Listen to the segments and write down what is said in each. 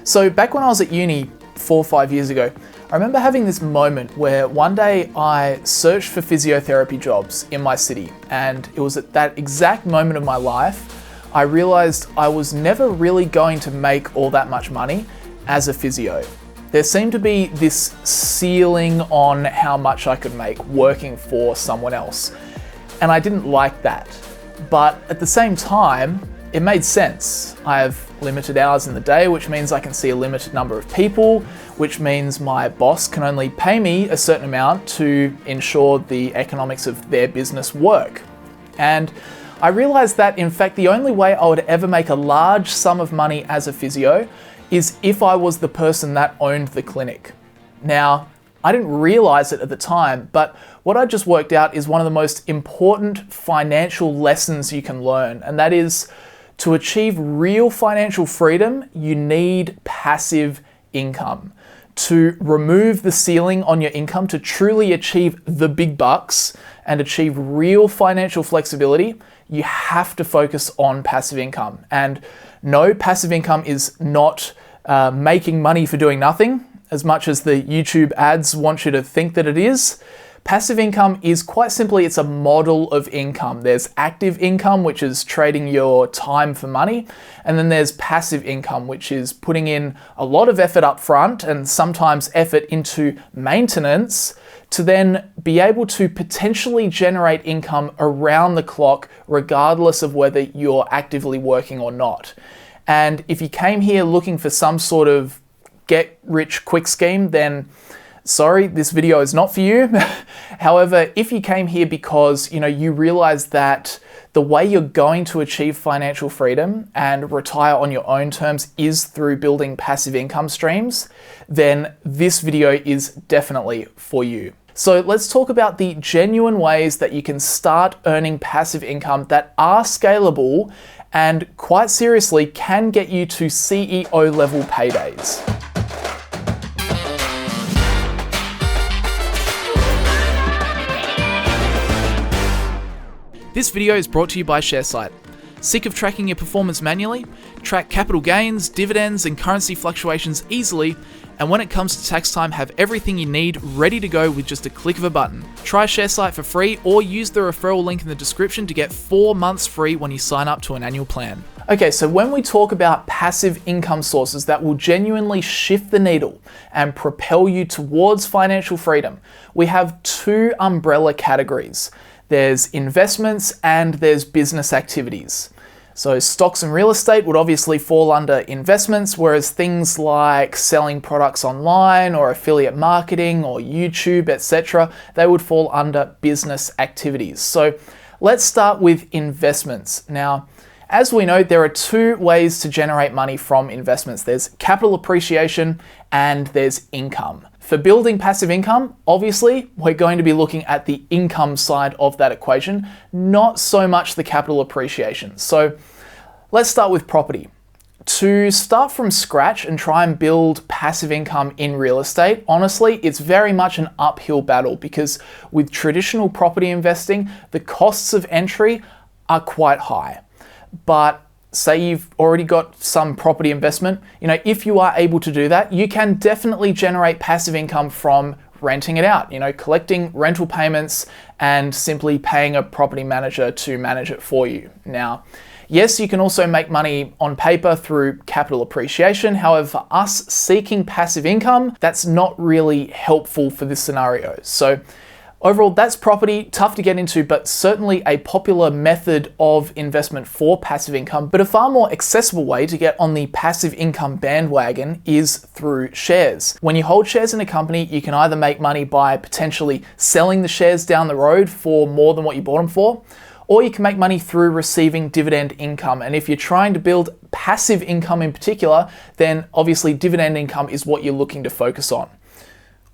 So back when I was at uni 4 or 5 years ago, I remember having this moment where one day I searched for physiotherapy jobs in my city, and it was at that exact moment of my life I realized I was never really going to make all that much money as a physio. There seemed to be this ceiling on how much I could make working for someone else, and I didn't like that. But at the same time, it made sense. I have limited hours in the day, which means I can see a limited number of people, which means my boss can only pay me a certain amount to ensure the economics of their business work. And I realized that, in fact, the only way I would ever make a large sum of money as a physio is if I was the person that owned the clinic. Now, I didn't realize it at the time, but what I just worked out is one of the most important financial lessons you can learn, and that is to achieve real financial freedom, you need passive income. To remove the ceiling on your income, to truly achieve the big bucks and achieve real financial flexibility, you have to focus on passive income. And no, passive income is not making money for doing nothing, as much as the YouTube ads want you to think that it is. Passive income is quite simply, it's a model of income. There's active income, which is trading your time for money. And then there's passive income, which is putting in a lot of effort up front and sometimes effort into maintenance to then be able to potentially generate income around the clock, regardless of whether you're actively working or not. And if you came here looking for some sort of get rich quick scheme, then sorry, this video is not for you. However, if you came here because you realize that the way you're going to achieve financial freedom and retire on your own terms is through building passive income streams, then this video is definitely for you. So let's talk about the genuine ways that you can start earning passive income that are scalable and quite seriously can get you to CEO level paydays. This video is brought to you by ShareSite. Sick of tracking your performance manually? Track capital gains, dividends, and currency fluctuations easily, and when it comes to tax time, have everything you need ready to go with just a click of a button. Try ShareSite for free or use the referral link in the description to get 4 months free when you sign up to an annual plan. Okay, so when we talk about passive income sources that will genuinely shift the needle and propel you towards financial freedom, we have 2 umbrella categories. There's investments and there's business activities. So stocks and real estate would obviously fall under investments, whereas things like selling products online or affiliate marketing or YouTube, etc., they would fall under business activities. So let's start with investments. Now, as we know, there are 2 ways to generate money from investments. There's capital appreciation and there's income. For building passive income, obviously, we're going to be looking at the income side of that equation, not so much the capital appreciation. So let's start with property. To start from scratch and try and build passive income in real estate, honestly, it's very much an uphill battle because with traditional property investing, the costs of entry are quite high. But say you've already got some property investment, if you are able to do that, you can definitely generate passive income from renting it out, collecting rental payments and simply paying a property manager to manage it for you. Now, yes, you can also make money on paper through capital appreciation. However, for us seeking passive income, that's not really helpful for this scenario. So overall, that's property, tough to get into, but certainly a popular method of investment for passive income. But a far more accessible way to get on the passive income bandwagon is through shares. When you hold shares in a company, you can either make money by potentially selling the shares down the road for more than what you bought them for, or you can make money through receiving dividend income. And if you're trying to build passive income in particular, then obviously dividend income is what you're looking to focus on.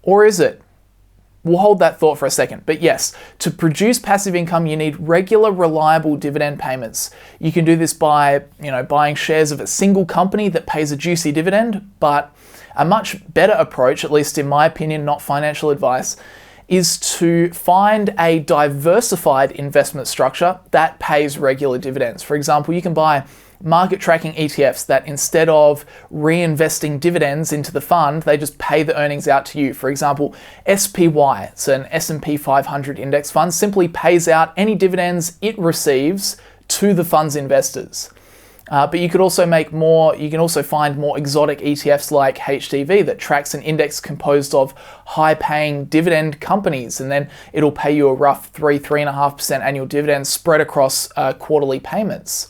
Or is it? We'll hold that thought for a second. But yes, to produce passive income, you need regular, reliable dividend payments. You can do this by, buying shares of a single company that pays a juicy dividend, but a much better approach, at least in my opinion, not financial advice, is to find a diversified investment structure that pays regular dividends. For example, you can buy market tracking ETFs that instead of reinvesting dividends into the fund, they just pay the earnings out to you. For example, SPY, it's an S&P 500 index fund, simply pays out any dividends it receives to the fund's investors. But you could also you can also find more exotic ETFs like HDV that tracks an index composed of high-paying dividend companies, and then it'll pay you a rough 3.5% annual dividend spread across quarterly payments.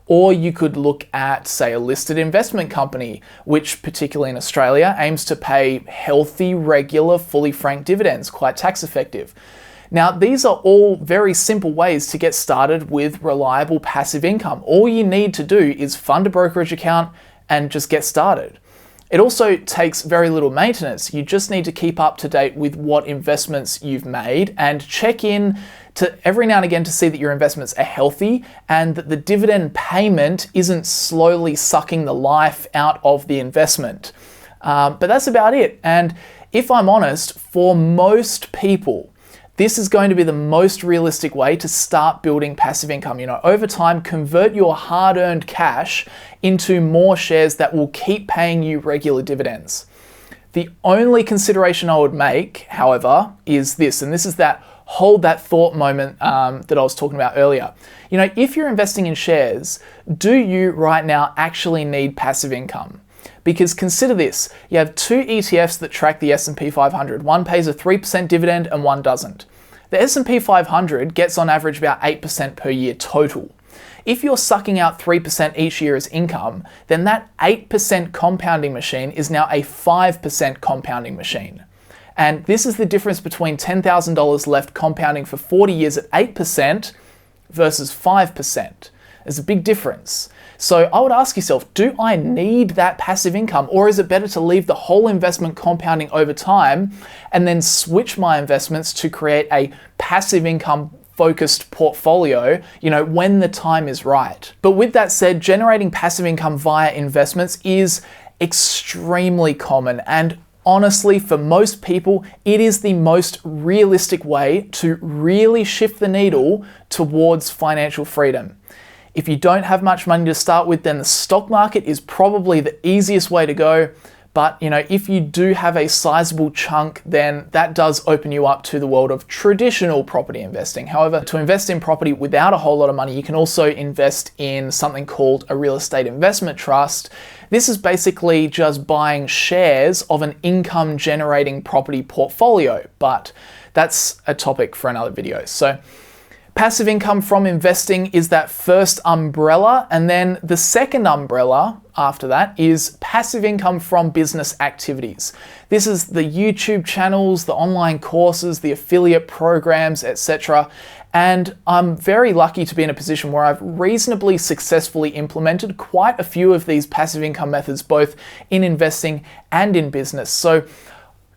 Or you could look at, say, a listed investment company, which particularly in Australia aims to pay healthy, regular, fully franked dividends, quite tax effective. Now, these are all very simple ways to get started with reliable passive income. All you need to do is fund a brokerage account and just get started. It also takes very little maintenance. You just need to keep up to date with what investments you've made and check in to every now and again to see that your investments are healthy and that the dividend payment isn't slowly sucking the life out of the investment. But that's about it. And if I'm honest, for most people, this is going to be the most realistic way to start building passive income. Over time, convert your hard-earned cash into more shares that will keep paying you regular dividends. The only consideration I would make, however, is this, and this is that hold that thought moment that I was talking about earlier. If you're investing in shares, do you right now actually need passive income? Because consider this, you have two ETFs that track the S&P 500. One pays a 3% dividend and one doesn't. The S&P 500 gets on average about 8% per year total. If you're sucking out 3% each year as income, then that 8% compounding machine is now a 5% compounding machine. And this is the difference between $10,000 left compounding for 40 years at 8% versus 5%. There's a big difference. So I would ask yourself, do I need that passive income, or is it better to leave the whole investment compounding over time and then switch my investments to create a passive income focused portfolio, when the time is right? But with that said, generating passive income via investments is extremely common, and honestly, for most people, it is the most realistic way to really shift the needle towards financial freedom. If you don't have much money to start with, then the stock market is probably the easiest way to go. But if you do have a sizable chunk, then that does open you up to the world of traditional property investing. However, to invest in property without a whole lot of money, you can also invest in something called a real estate investment trust. This is basically just buying shares of an income generating property portfolio, but that's a topic for another video. So passive income from investing is that first umbrella, and then the second umbrella after that is passive income from business activities. This is the YouTube channels, the online courses, the affiliate programs, etc. And I'm very lucky to be in a position where I've reasonably successfully implemented quite a few of these passive income methods, both in investing and in business. So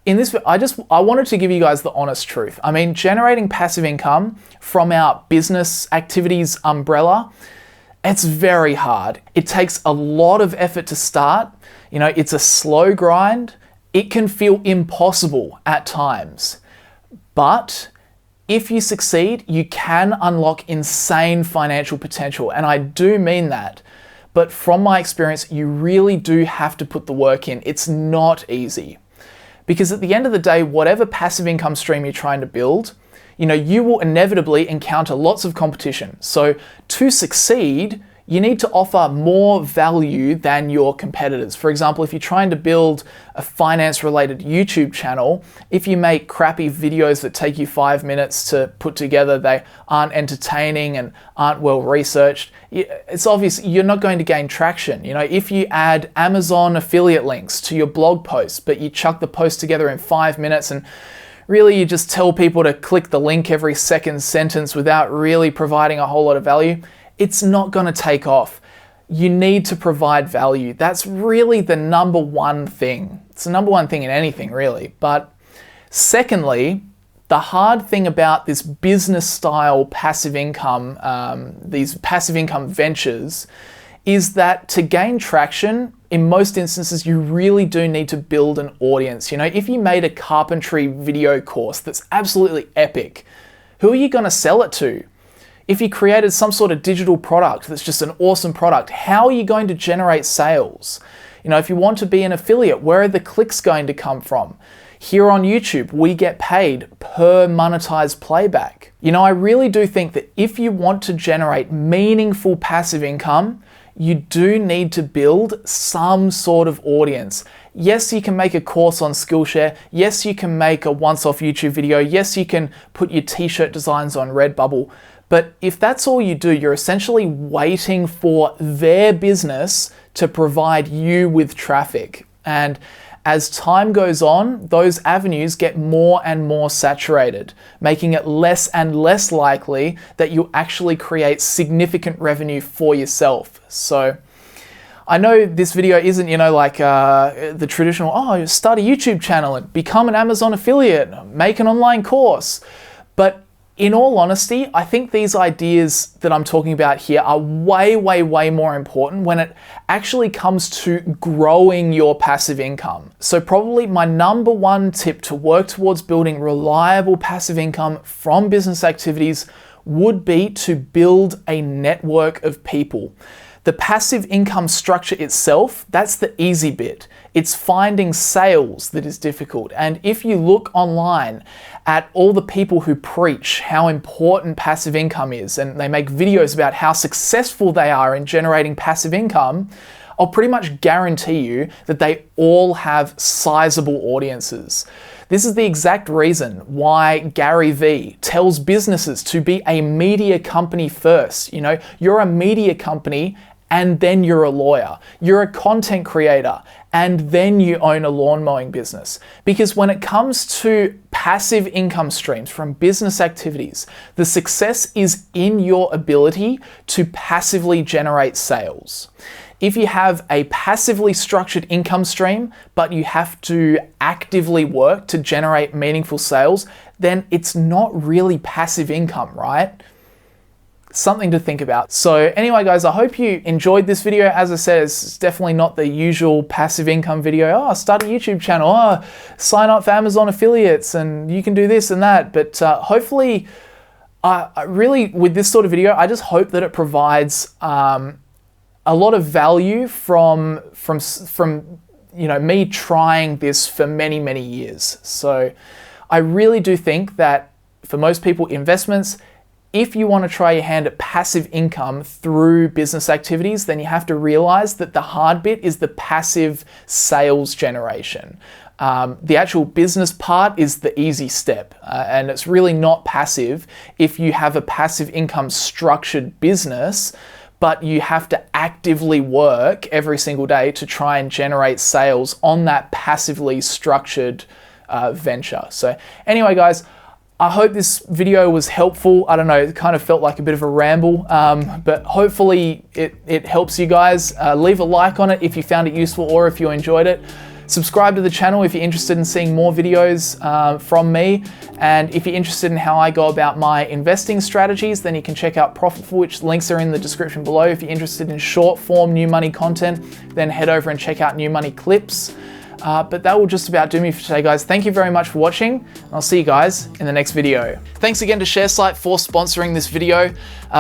in this, I wanted to give you guys the honest truth. Generating passive income from our business activities umbrella, it's very hard. It takes a lot of effort to start. It's a slow grind. It can feel impossible at times. But if you succeed, you can unlock insane financial potential. And I do mean that. But from my experience, you really do have to put the work in. It's not easy. Because at the end of the day, whatever passive income stream you're trying to build, you will inevitably encounter lots of competition. So to succeed, you need to offer more value than your competitors. For example, if you're trying to build a finance-related YouTube channel, if you make crappy videos that take you 5 minutes to put together, they aren't entertaining and aren't well researched, it's obvious you're not going to gain traction. If you add Amazon affiliate links to your blog posts, but you chuck the post together in 5 minutes and really you just tell people to click the link every second sentence without really providing a whole lot of value, it's not going to take off. You need to provide value. That's really the number one thing. It's the number one thing in anything, really. But secondly, the hard thing about this business style passive income, these passive income ventures, is that to gain traction, in most instances, you really do need to build an audience. If you made a carpentry video course that's absolutely epic, who are you going to sell it to? If you created some sort of digital product that's just an awesome product, how are you going to generate sales? You know, if you want to be an affiliate, where are the clicks going to come from? Here on YouTube, we get paid per monetized playback. You know, I really do think that if you want to generate meaningful passive income, you do need to build some sort of audience. Yes, you can make a course on Skillshare. Yes, you can make a once-off YouTube video. Yes, you can put your t-shirt designs on Redbubble. But if that's all you do, you're essentially waiting for their business to provide you with traffic. And as time goes on, those avenues get more and more saturated, making it less and less likely that you actually create significant revenue for yourself. So I know this video isn't, you know, like the traditional, oh, start a YouTube channel and become an Amazon affiliate, make an online course. But in all honesty, I think these ideas that I'm talking about here are way, way, way more important when it actually comes to growing your passive income. So probably my number one tip to work towards building reliable passive income from business activities would be to build a network of people. The passive income structure itself, that's the easy bit. It's finding sales that is difficult. And if you look online at all the people who preach how important passive income is, and they make videos about how successful they are in generating passive income, I'll pretty much guarantee you that they all have sizable audiences. This is the exact reason why Gary Vee tells businesses to be a media company first. You know, you're a media company and then you're a lawyer. You're a content creator and then you own a lawn mowing business. Because when it comes to passive income streams from business activities, the success is in your ability to passively generate sales. If you have a passively structured income stream, but you have to actively work to generate meaningful sales, then it's not really passive income, right? Something to think about. So anyway, guys, I hope you enjoyed this video. As I said, it's definitely not the usual passive income video. Oh, start a YouTube channel. Oh, sign up for Amazon affiliates and you can do this and that. But hopefully, really with this sort of video, I just hope that it provides a lot of value from you know, me trying this for many, many years. So I really do think that for most people, investments, if you want to try your hand at passive income through business activities, then you have to realize that the hard bit is the passive sales generation. The actual business part is the easy step, and it's really not passive if you have a passive income structured business, but you have to actively work every single day to try and generate sales on that passively structured venture. So anyway, guys, I hope this video was helpful. I don't know, it kind of felt like a bit of a ramble, but hopefully it helps you guys. Leave a like on it if you found it useful or if you enjoyed it. Subscribe to the channel if you're interested in seeing more videos from me. And if you're interested in how I go about my investing strategies, then you can check out PROFITFUL, which links are in the description below. If you're interested in short form new money content, then head over and check out New Money Clips. But that will just about do me for today, guys. Thank you very much for watching, and I'll see you guys in the next video. Thanks again to ShareSite for sponsoring this video.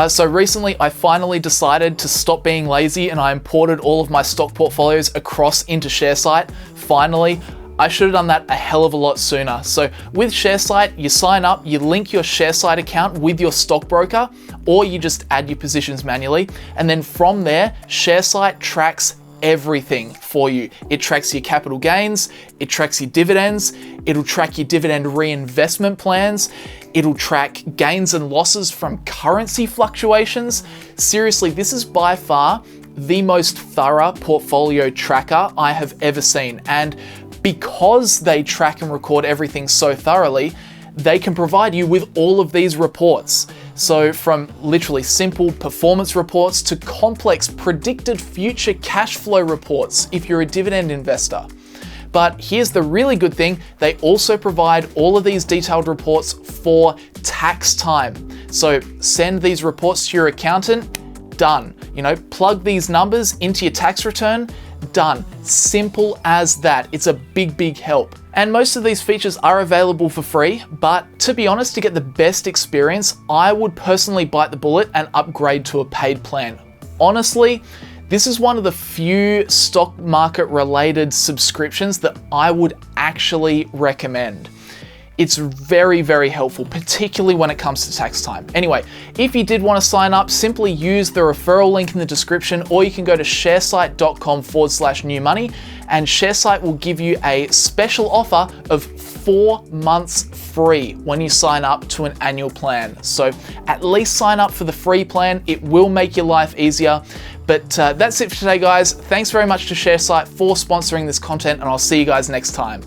So recently, I finally decided to stop being lazy and I imported all of my stock portfolios across into ShareSite. Finally, I should have done that a hell of a lot sooner. So with ShareSite, you sign up, you link your ShareSite account with your stockbroker, or you just add your positions manually. And then from there, ShareSite tracks everything for you. It tracks your capital gains, it tracks your dividends, it'll track your dividend reinvestment plans, it'll track gains and losses from currency fluctuations. Seriously, this is by far the most thorough portfolio tracker I have ever seen. And because they track and record everything so thoroughly, they can provide you with all of these reports. So from literally simple performance reports to complex predicted future cash flow reports if you're a dividend investor. But here's the really good thing, they also provide all of these detailed reports for tax time. So send these reports to your accountant, done. You know, plug these numbers into your tax return, done. Simple as that. It's a big help. And most of these features are available for free, but to be honest, to get the best experience, I would personally bite the bullet and upgrade to a paid plan. Honestly, this is one of the few stock market related subscriptions that I would actually recommend. It's very helpful, particularly when it comes to tax time. Anyway, if you did want to sign up, simply use the referral link in the description, or you can go to sharesight.com/newmoney, and Sharesight will give you a special offer of 4 months free when you sign up to an annual plan. So at least sign up for the free plan. It will make your life easier. But that's it for today, guys. Thanks very much to Sharesight for sponsoring this content, and I'll see you guys next time.